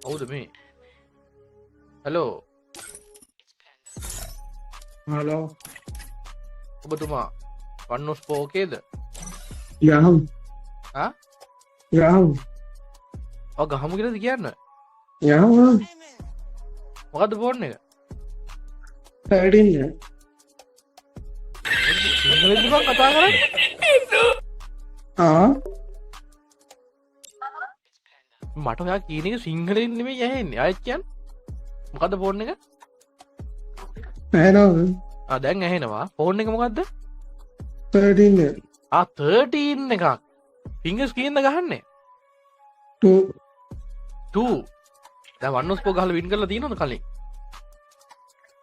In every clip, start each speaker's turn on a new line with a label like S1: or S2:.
S1: කවුද මේ? Hello.
S2: Hello.
S1: ඔබතුමා වන්නොස් පෝකේද?
S2: යහම්.
S1: ආ?
S2: යහම්.
S1: ඔය ගහමු කියලාද කියන්න?
S2: යහම්.
S1: මොකද්ද ෆෝන් එක?
S2: 13
S1: සිංහලෙන්ද බං කතා කරන්නේ?
S2: ආ
S1: මට ඔයා කියන එක සිංහලෙන් නෙමෙයි ඇහෙන්නේ. ආයෙත් කියන්න. මොකද්ද ෆෝන් එක?
S2: නෑනවද?
S1: දැන් ඇහෙනවා. ෆෝන් එක මොකද්ද?
S2: 13
S1: 13 එකක්. ෆින්ගර්ස් කීයද ගහන්නේ? 2. දැන් වන්නොස් පෝ ගහලා වින් කරලා තියෙනවද කලින්?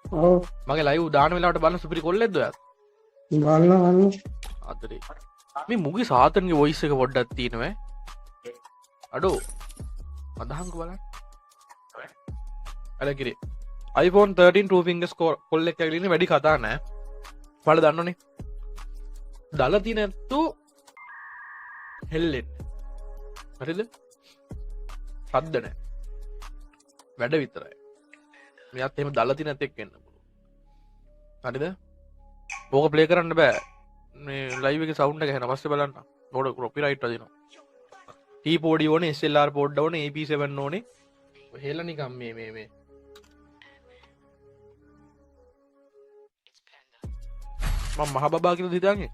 S2: ඔව්.
S1: මගේ ලයිව් දාන වෙලාවට බලන සුපිරි කොල්ලෙක්ද ඔයා?
S2: බලන්න.
S1: අතරේ. මේ මුගේ සාතන්ගේ වොයිස් එක පොඩ්ඩක් තියෙනවා. අඩෝ. අදහංක බලන්න. අර කිරි. iPhone 13 2 fingers කොල්ලෙක් ඇවිල්ලා ඉන්නේ වැඩි කතා නැහැ. මට දන්නෝනේ. දාලා තියෙන ඇත්තු හෙල්ලෙන්නේ. හරිද? සද්ද නැහැ. වැඩ විතරයි. මෙයාත් එහෙම දාලා තියෙන ඇතෙක් වෙන්න පුළුවන්. හරිද? ඕක ප්ලේ කරන්න බෑ. මේ ලයිව් එකේ සවුන්ඩ් එක එනවා. පස්සේ බලන්න. ඕක කොපිරයිට් වදිනවා. T පොඩි ඕනේ, SLR පොඩ්ඩ ඕනේ, AP7 ඕනේ. ඔය හෙල නිකම් මේ මම මහ බබා කියලා හිතන්නේ.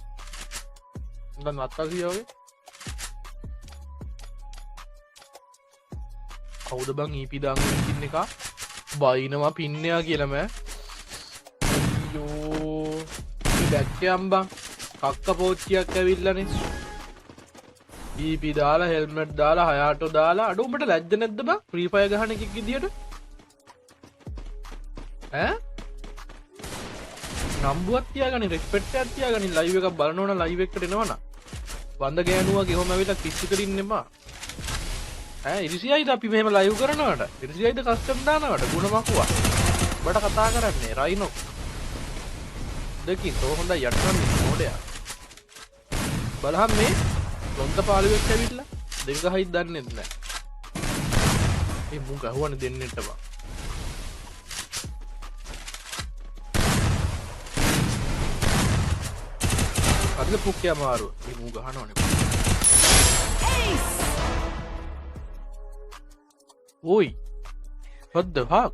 S1: දැන් අත්තාසියා වගේ. කවුද බං EP දාගෙන ඉන්න එක? බයිනවා පින්නයා කියලා මෑ. අයියෝ. මේ දැක්කයන් බං. කක්ක පෝච්චියක් ඇවිල්ලානේ. EP දාලා හෙල්මට් දාලා හයාටෝ දාලා අඩෝ උඹට ලැජ්ජ නැද්ද බං? ෆ්‍රී ෆයර් ගහන එකෙක් විදියට? ඈ? නම්බුවක් තියාගනි රෙස්පෙක්ට් එකක් තියාගනි ලයිව් එකක් බලනවනම් ලයිව් එකට එනවනම් වන්ද ගෑනුවාගේ ඔහොම ඇවිල්ලා කිස්සි කරින්න එපා ඈ ඉරිසියයිද අපි මෙහෙම ලයිව් කරනවට ඉරිසියයිද කස්ටම් දානවට ಗುಣ මකුවා බඩ කතා කරන්නේ රයිනෝ දෙකින් තෝ හොඳයි යටන්නේ මොඩයා බලහම් මේ ලොන්ත පාළුවෙක් ඇවිල්ලා දෙක ගහයි දන්නේ නැහැ මේ මු ගහවන්නේ දෙන්නෙට බා අද පුක්කේ අමාරු මේ මූ ගහනවනේ ඔයි what the fuck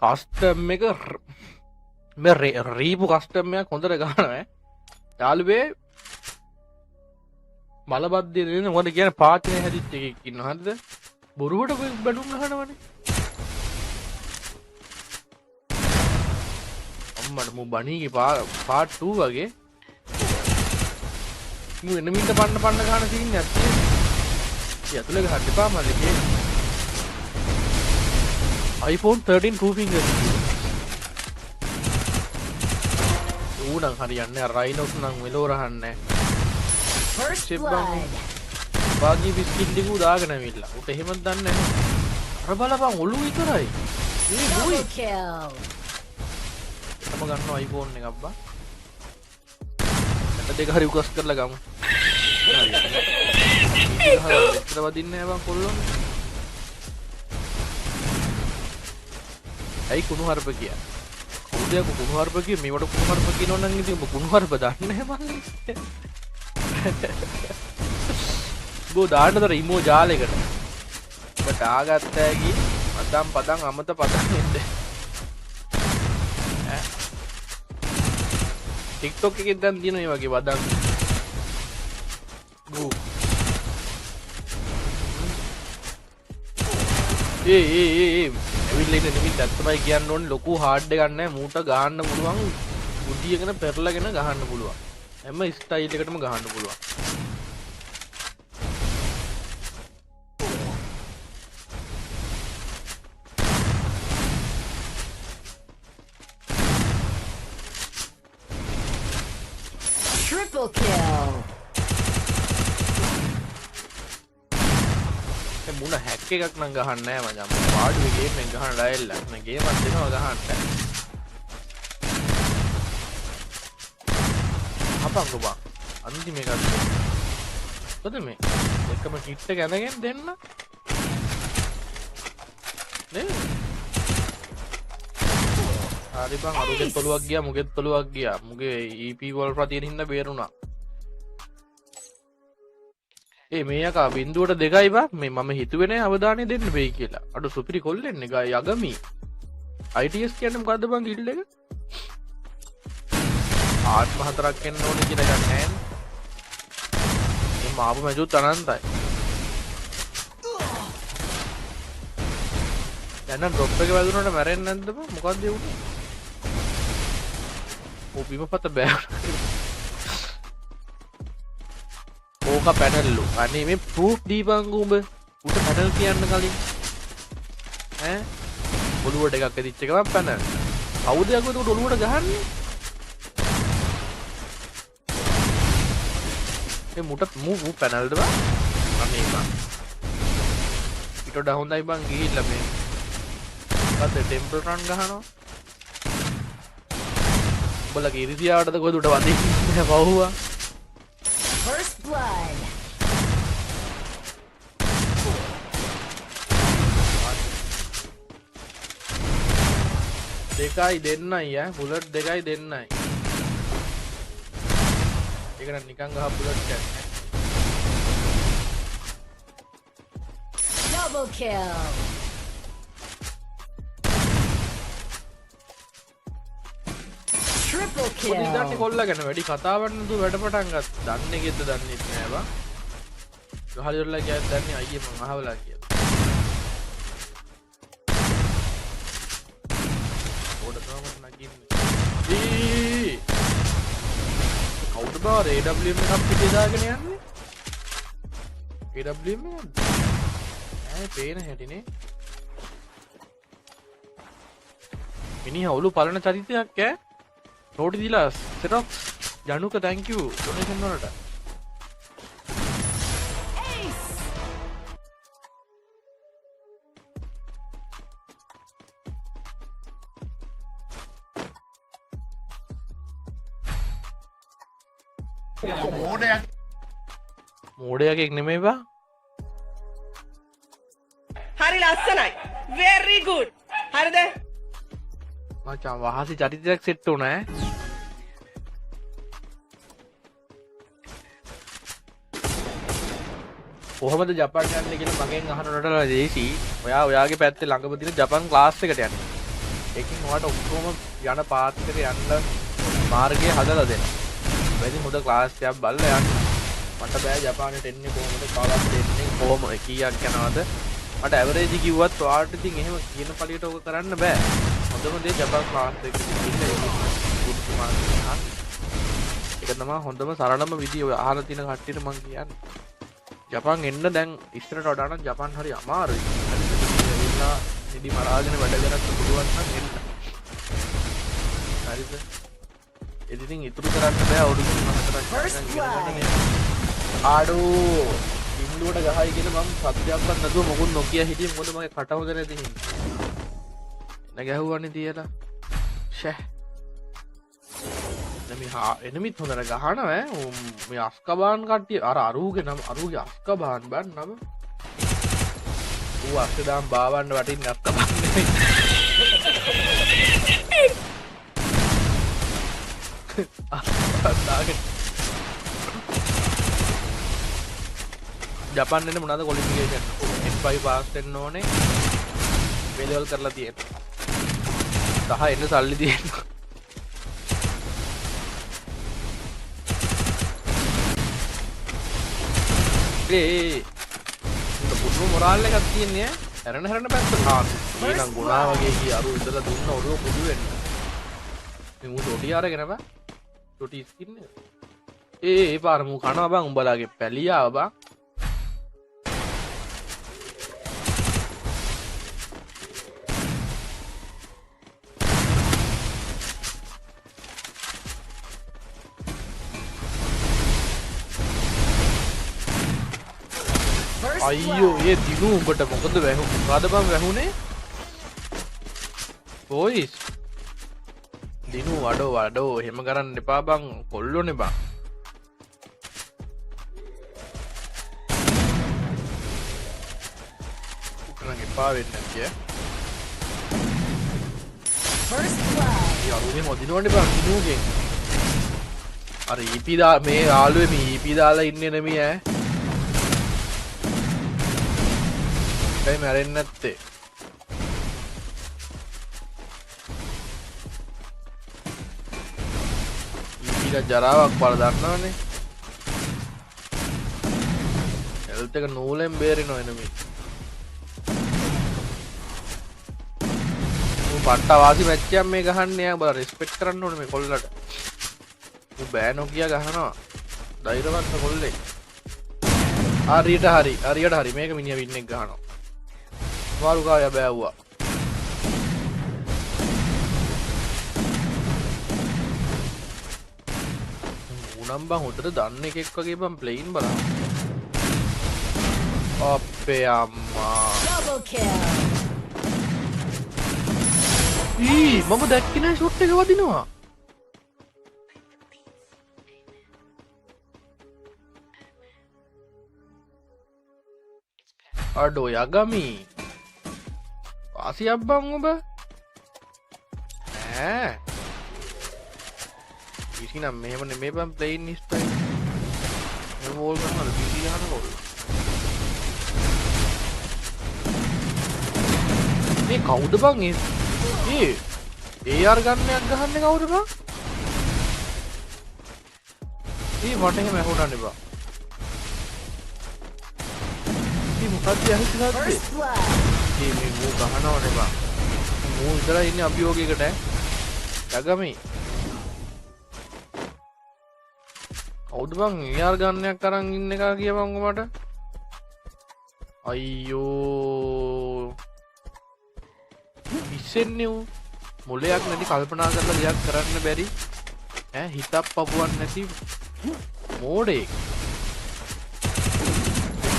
S1: කස්ටම් එක මේ රීපු කස්ටම් එකක් හොඳට ගහනවා යාළුවේ මලබද්දේ දෙන මොකද කියන්නේ පාචනේ හැදිච්ච එකෙක් ඉන්නවා හරිද බොරුවට බඩුම් ගහනවනේ අම්මට මු බණීගේ පාර්ට් 2 වගේ මු එනමින්ට පන්න ගහන සීන් එකක් තියෙනවා. ඒ ඇතුලේ ගහන්න එපා මල්ලේ. iPhone 13 2 fingers. ඌනම් හරියන්නේ රයිනොස් නම් මෙලෝ රහන්නේ.
S3: First blood.
S1: වාගී බිස්කිට් ටික දාගෙන ඇවිල්ලා. උට එහෙමද දන්නේ නැහැ. අර බලපන් ඔලු විතරයි. මේ
S3: Double kill.
S1: තම ගන්න iPhone එකක් බා. මට දෙක හරි උකස් කරලා ගමු. ඉතල වදින්නේ නැහැ බං කොල්ලෝ. ඇයි කුණු හර්ප කියන්නේ? කවුදයක් කුණු හර්ප කිය මේවට කුණු හර්ප කියනවා නම් ඉතින් ඔබ කුණු හර්ප දන්නේ නැහැ මං. බෝ දාන්නතර ඉමෝ ජාලයකට. ඔබට ආගත්තෑගි අදම් පදම් අමත පදම් එන්නේ. TikTok එකේ දැන් දින මේ වගේ වදන් ගෝ ඒ ඇවිල්ලා ඉන්න නිමිත් ඇත්තමයි කියන්න ඕනේ ලොකු හાર્ඩ් එකක් නැහැ මූට ගහන්න පුළුවන් බුද්ධියගෙන පෙරලගෙන ගහන්න පුළුවන් හැම ස්ටයිල් එකකටම ගහන්න පුළුවන්
S3: Triple kill.
S1: මුණ හැක් එකක් නම් ගහන්න නෑ මචං පාඩුවේ ගේම් එක ගහන ඩයල් එක නේ ගේමක් දෙනවා ගහන්න අපංග බා අන්තිම එකක් මොකද මේ එකම හිට් එක ඇඳගෙන දෙන්න නේ හරි බං අරුගෙත් තොලුවක් ගියා මුගෙත් තොලුවක් ගියා මුගේ EP වල ප්‍රතින හින්දා බේරුණා මේ යකා බින්දුවට 2යි බං මේ මම හිතුවේ නෑ අවධානය දෙන්න වෙයි කියලා අඩු සුපිරි කොල්ලෙන්නේ ගා යගමි ITS කියන්නේ මොකද්ද බං ගිල්ඩ් එක ආත්ම 4ක් එන්න ඕනේ කියලා එකක් නෑ මේ මාපු මැජුත් අනන්තයි දැන් ඩ්‍රොප් එක වැදුනට මැරෙන්නේ නැද්ද බං මොකද්ද ඒ උනේ බිම පත බෑ ඕක පැනල්ලු අනේ මේ ප්‍රූෆ් දීපංගු උඹ උට පැනල් කියන්න කලින් ඈ ඔළුවට එකක් ඇදිච්ච එක මම පැනල් කවුද යකෝ උට ඔළුවට ගහන්නේ මේ මුට මූ පැනල්ද බං අනේ බං ඊට වඩා හොඳයි බං ගිහිල්ලා මේ පස්සේ ටෙම්පල් රන් ගහනවා උඹලගේ ඉරිසියාවටද කොහෙද උට වදින්නේ පවුවා
S3: First blood.
S1: දෙකයි දෙන්නයි බුලට් දෙකයි දෙන්නයි ඒක නම් නිකන් ගහ බුලට් එකක්
S3: Double kill. Triple
S1: පොඩි දන්නේ
S3: kill.
S1: කොල්ලා ගැන වැඩි කතාවක් නේද වැඩ පටන් ගත්ත දන්නේ කිද්ද දන්නේ නැහැ බං ගහලිවලා කියත් දන්නේ අයියේ මං අහවලා කියලා පොඩ තමයි නගින්නේ කවුද බාර AWM එකක් පිටේ දාගෙන යන්නේ AWM එක පේන හැටිනේ මිනිහා ඔලු පලන චරිතයක් ඈ නෝටි දීලා සෙටොක්ස් ජනුක thank you donation වලට මෝඩයෙක් නෙමෙයි බා
S4: හරි ලස්සනයි very good හරිද
S1: මචං වහසි චරිතයක් සෙට් වුණා ඈ කොහොමද ජපාන් යන්නේ කියලා මගෙන් අහනකොටලා දේසි ඔයාගේ පැත්තේ ළඟම තියෙන ජපාන් ක්ලාස් එකට යන්න. ඒකෙන් ඔයාට ඔක්කොම යන පාත් එකට යන්න මාර්ගය හදලා දෙනවා. වැඩි හොඳ ක්ලාස් එකක් බලලා යන්න. මට බෑ ජපානට එන්නේ කොහොමද කාලක් දෙන්නේ කොහොම කීයක් යනවද? මට ඇවරේජ් කිව්වත් ඔයාට ඉතින් එහෙම කියන පළියට ඔක කරන්න බෑ. හොඳම දේ ජපාන් ක්ලාස් එකට ඉන්න ඒක තමයි හොඳම සරලම විදිය ඔය අහලා තියෙන කට්ටියට මම කියන්නේ. ජපාන් එන්න දැන් ඉස්සරට වඩා නම් ජපාන් හරි අමාරුයි. ඇවිල්ලා නිදි මරාගෙන වැඩ කරන්න පුළුවන් නම් එන්න. හරිද? ඉතින් ඉතුරු කරන්න බෑ අවුරුදු 4ක් ආඩෝ ඉන්දුවට ගහයි කියලා මම සත්‍යයක්වත් නැතුව මොකුත් නොකිය හිටියේ මොකද මගේ කට හොඳ නැති හින්දා. නැගහුවනේ තියලා. ෂෑ. එනමිත් හොඳට ගහනවා මේ අස්කබාන් කට්ටිය අර අරුගේ නම අරුගේ අස්කබාන් බන් නම ඌ අස්කදාම් බාවන්න වටින්නේ අස්කබාන් නෙමෙයි ජපාන් එන්න මොනවාද ක්වොලිෆිකේෂන් S5 පාස් වෙන්න ඕනේ මේ ලෙවල් කරලා තියෙනවා 10 එන්න සල්ලි දෙන්න පුදුම මොරාල් එකක් තියෙන්නේ හැරෙන පැත්ත ඊනම් ගුණා වගේ කී අරු ඉඳලා දුන්න ඔළුව පුදු වෙන්න මේ මූ ටොටි අරගෙන බා ටොටි ස්කින්නේ ඒ පාර මූ කනවා බං උඹලාගේ පැලියාව බං අයියෝ ඒ දිනු උඹට මොකද වැහුනේ මොකද බං වැහුනේ බොයිස් දිනු වඩෝ එහෙම කරන්න එපා බං කොල්ලෝනේ බං එපා වෙන්නේ නැති ඈ.
S3: First blood.
S1: යාළුවනේ මොදිනවනේ බං දිනුගේ. අර EP දා මේ යාළුවේ මේ EP දාලා ඉන්නේ නෙමෙයි ඈ. ඒකයි මැරෙන්නේ නැත්තේ. EP ලා ජරාවක් බල දන්නවනේ. හෙල්ත් එක නූලෙන් බේරෙනවා එනමි. පට්ට වාසි මැච් එකක් මේ ගහන්නේ යා බල රෙස්පෙක්ට් කරන්න ඕනේ මේ කොල්ලට. ඌ බෑ නොකිය ගහනවා. ධෛර්යවන්ත කොල්ලෙක්. හරියට හරි මේක මිනිහා වින් එක ගහනවා. මාරු කාය බෑවුවා. උනම් බං හොතට දන්න එකෙක් වගේ බං ප්ලේන් බලන්න. අපේ අම්මා.
S3: Double kill.
S1: මම දැක්කේ නෑ ෂොට් එක වදිනවා. අඩෝ යගමි. වාසියක් බං ඔබ. ඈ. ඉතිනම් මෙහෙම නෙමෙයි බං ප්ලේන් ඉස්පයි. මේ වෝල් ගන්නවද පීඩි ගන්නකො. මේ කවුද බං AR ගන්නයක් ගහන්නේ කවුද බං? මට එහෙම ඇහුණානේ බං. මොකක්ද ඇහිච්ච
S3: First blood.
S1: මේ මූ ගහනවනේ බං. මූ විතරයි ඉන්නේ අභියෝගයකට ඈ. යගමි. කවුද බං AR ගන්නයක් අරන් ඉන්න එක කියපන් මට. අයියෝ. ඉස්සෙන්නේ ඌ මොලයක් නැති කල්පනා කරලා දෙයක් කරන්න බැරි ඈ හිතක් පපුවක් නැති මෝඩේ.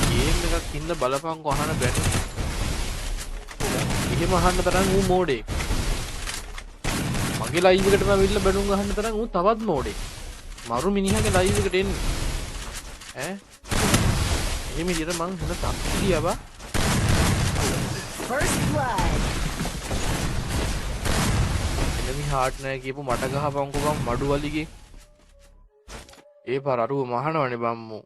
S1: ගේම් එකක් ඉන්න බලපං කොහන බැරි. එහෙම අහන්න තරම් ඌ මෝඩේ. මගේ ලයිව් එකටම ඇවිල්ලා බැනුම් අහන්න තරම් ඌ තවත් මෝඩේ. මරු මිනිහගේ ලයිව් එකට එන්නේ ඈ. එහෙම විදියට මං හොඳ තක්තිය බා.
S3: First blood.
S1: එනමි හාට් නැහැ කියපු මට ගහපන්කෝ බං මඩු වලිගේ. ඒ පාර අරුව මහනවනේ බම්මෝ.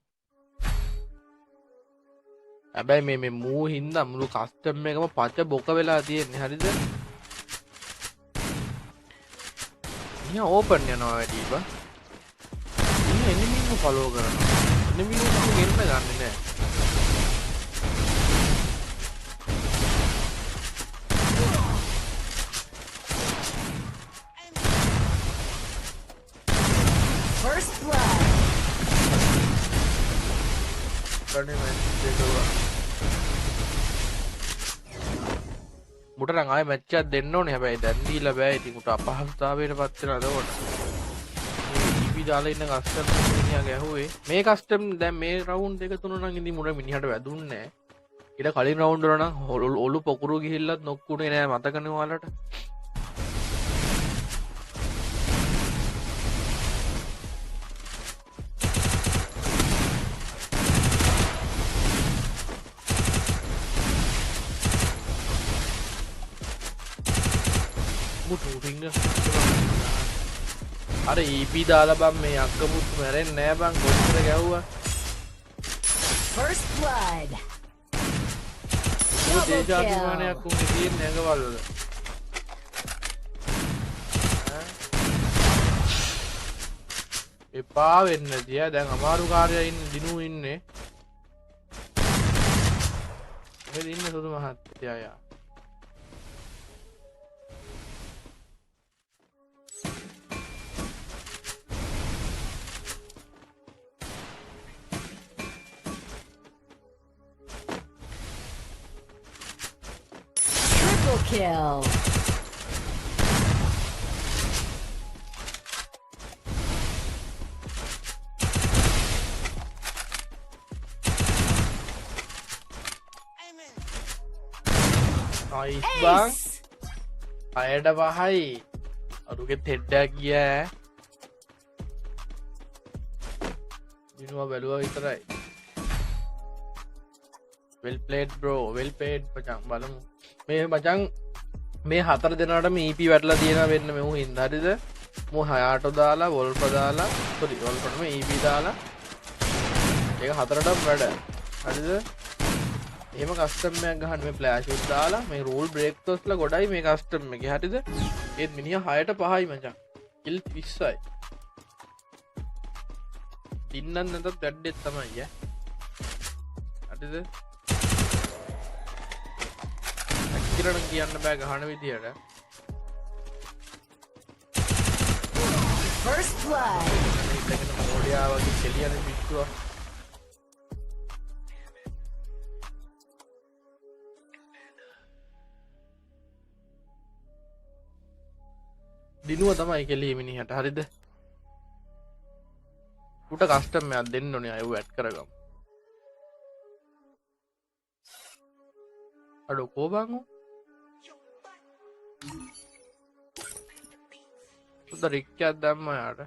S1: හැබැයි මේ මූ හින්දා මුළු කස්ටම් එකම පච බොක වෙලා තියෙන්නේ හරිද? නිය ඕපන් යනවා වැඩි බා. ඉන්නේ එනිමින්ව ෆලෝ කරනවා. එනිමින්ව ගෙන්න ගන්නෙ නෑ.
S3: First blood.
S1: කඩේ මැච් දෙකවා. මුට නම් ආයෙ මැච් එකක් දෙන්න ඕනේ හැබැයි දැන් දීලා බෑ. ඉතින් උට අපහසුතාවයට පත් වෙනවද උඩ. මේ දාලා ඉන්න කස්ටම් මිනිහා ගැහුවේ මේ කස්ටම් දැන් මේ රවුන්ඩ් දෙක තුන නම් ඉතින් මුර මිනිහට වැදුන්නේ නැහැ. ඊට කලින් රවුන්ඩ් වල නම් ඔලු පොකුරු ගිහිල්ලත් නොක්කුනේ නෑ මතකනේ ඔයාලට. මුතු රින්ග අර EP දාලා බම් මේ අක්කමුත් මැරෙන්නේ නෑ බං කොච්චර ගැහුවා.
S3: First blood.
S1: මොකද දේශාභිමානයක් උන්ගේ තියෙන නැගවල වල. එපා වෙන්න තියා දැන් අමාරු කාර්යය ඉන්න දිනු ඉන්නේ. මෙහෙ ඉන්න සුදු මහත්තයා යා.
S3: Kill.
S1: Nice bang. Aida pahai. Aduke thedda giya. Dinuwa baluwa vitarai. well played bro well played මචං බලමු මේ මචං මේ හතර දෙනාටම EP වැටලා තියෙනවා වෙන්න මෙමු හින්දා හරිද මෝ හයාට දාලා වොල්ෆ දාලා සෝරි වොල්ෆටම EP දාලා ඒක හතරටම වැඩ හරිද එහෙම කස්ටම් එකක් ගහන්න මේ ෆ්ලෑෂ් උත් දාලා මේ රූල් බ්‍රේක් තොස්ලා ගොඩයි මේ කස්ටම් එකේ හරිද ඒත් මිනිහා 6ට 5යි මචං කිල් 20යි දින්නන් නැතත් වැඩේ තමයි ඈ හරිද අක්කිරණ කියන්න බෑ ගහන විදියට
S3: First blood.
S1: ඉතකන මොඩියා වගේ කෙලියන පිටුවා දිනුව තමයි කෙලිය මිනිහට හරිද උට කස්ටම් එකක් දෙන්න ඕනේ අයව ඇඩ් කරගමු අඩෝ කෝබං උද රික්කයක් දැම්ම යාට